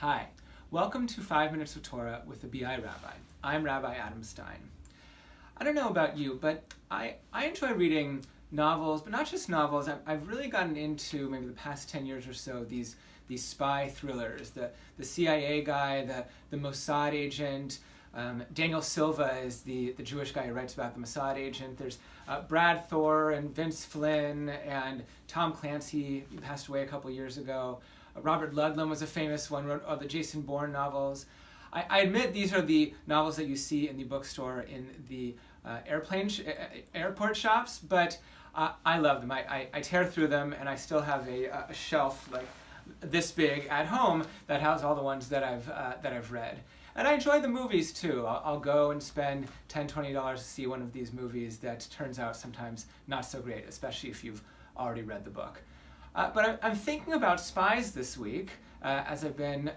Hi, welcome to 5 Minutes of Torah with the BI Rabbi. I'm Rabbi Adam Stein. I don't know about you, but I enjoy reading novels, but not just novels. I've really gotten into, maybe the past 10 years or so, these spy thrillers. The CIA guy, the Mossad agent. Daniel Silva is the Jewish guy who writes about the Mossad agent. There's Brad Thor and Vince Flynn and Tom Clancy, who passed away a couple years ago. Robert Ludlum was a famous one, wrote all the Jason Bourne novels. I admit these are the novels that you see in the bookstore in the airport shops, but I love them. I tear through them, and I still have a shelf like this big at home that has all the ones that I've read. And I enjoy the movies too. I'll go and spend $10, $20 to see one of these movies that turns out sometimes not so great, especially if you've already read the book. But I'm thinking about Spies this week as I've been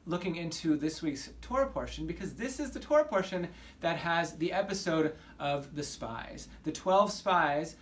looking into this week's Torah portion, because this is the Torah portion that has the episode of the spies, the 12 spies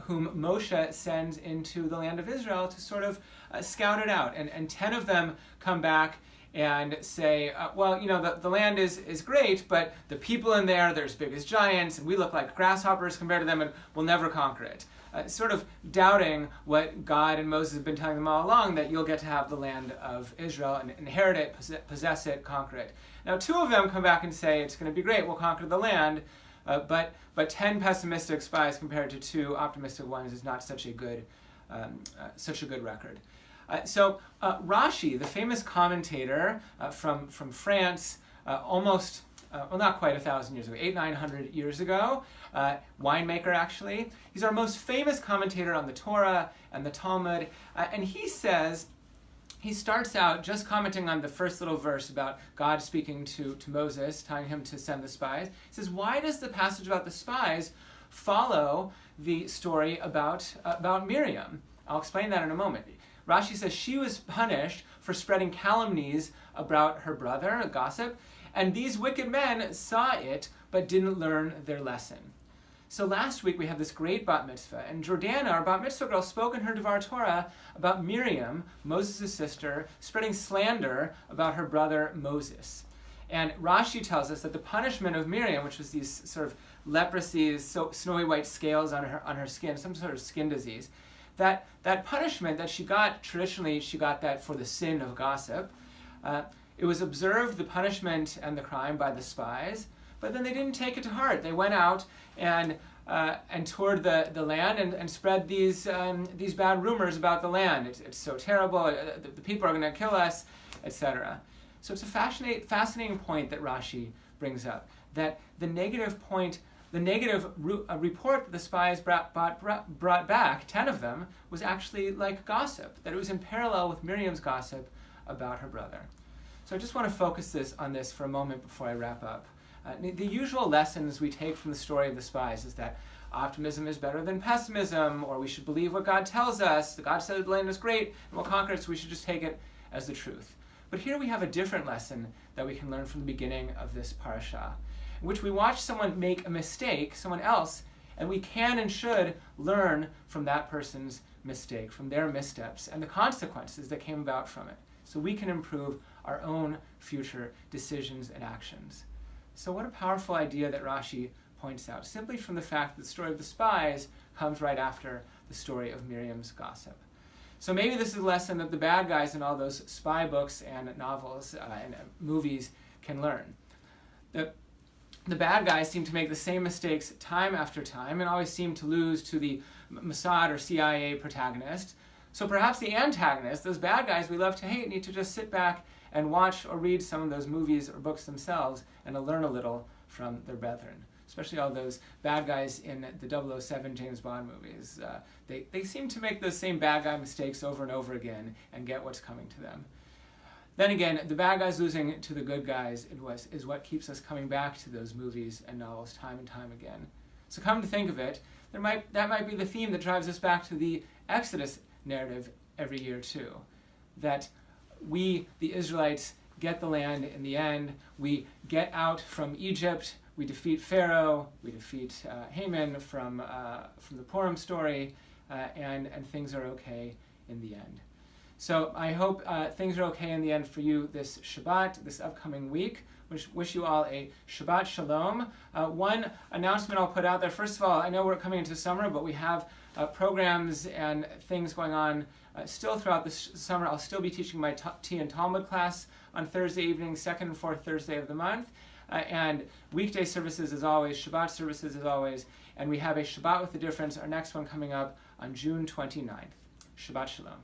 whom Moshe sends into the land of Israel to sort of scout it out. And 10 of them come back and say, the land is great, but the people in there, they're as big as giants, and we look like grasshoppers compared to them, and we'll never conquer it. Sort of doubting what God and Moses have been telling them all along, that you'll get to have the land of Israel and inherit it, possess it, conquer it. Now 2 of them come back and say, it's going to be great, we'll conquer the land, but 10 pessimistic spies compared to 2 optimistic ones is not such a good record. So Rashi, the famous commentator from France, not quite 1,000 years ago, 800-900 years ago, winemaker actually. He's our most famous commentator on the Torah and the Talmud, and he starts out just commenting on the first little verse about God speaking to Moses, telling him to send the spies. He says, why does the passage about the spies follow the story about Miriam? I'll explain that in a moment. Rashi says she was punished for spreading calumnies about her brother, a gossip, and these wicked men saw it but didn't learn their lesson. So last week we had this great bat mitzvah, and Jordana, our bat mitzvah girl, spoke in her Devar Torah about Miriam, Moses' sister, spreading slander about her brother Moses. And Rashi tells us that the punishment of Miriam, which was these sort of leprosy, snowy white scales on her skin, some sort of skin disease, that punishment that she got, traditionally she got that for the sin of gossip. It was observed, the punishment and the crime, by the spies, but then they didn't take it to heart. They went out and toured the land and spread these bad rumors about the land. It's so terrible, the people are going to kill us, etc. So it's a fascinating point that Rashi brings up, that the negative report that the spies brought back, 10 of them, was actually like gossip, that it was in parallel with Miriam's gossip about her brother. So I just want to focus on this for a moment before I wrap up. The usual lessons we take from the story of the spies is that optimism is better than pessimism, or we should believe what God tells us. God said the land is great and we'll conquer it, so we should just take it as the truth. But here we have a different lesson that we can learn from the beginning of this parasha, in which we watch someone make a mistake, someone else, and we can and should learn from that person's mistake, from their missteps, and the consequences that came about from it, so we can improve our own future decisions and actions. So what a powerful idea that Rashi points out, simply from the fact that the story of the spies comes right after the story of Miriam's gossip. So maybe this is a lesson that the bad guys in all those spy books and novels and movies can learn. The bad guys seem to make the same mistakes time after time and always seem to lose to the Mossad or CIA protagonist. So perhaps the antagonists, those bad guys we love to hate, need to just sit back and watch or read some of those movies or books themselves and to learn a little from their brethren, especially all those bad guys in the 007 James Bond movies. They seem to make those same bad guy mistakes over and over again and get what's coming to them. Then again, the bad guys losing to the good guys is what keeps us coming back to those movies and novels time and time again. So come to think of it, that might be the theme that drives us back to the Exodus narrative every year too. That we, the Israelites, get the land in the end. We get out from Egypt. We defeat Pharaoh. We defeat Haman from the Purim story, and things are okay in the end. So I hope things are okay in the end for you this Shabbat, this upcoming week. Wish you all a Shabbat Shalom. One announcement I'll put out there. First of all, I know we're coming into summer, but we have programs and things going on still throughout the summer. I'll still be teaching my Tea and Talmud class on Thursday evening, second and fourth Thursday of the month. And weekday services as always, Shabbat services as always. And we have a Shabbat with a Difference, our next one coming up on June 29th. Shabbat Shalom.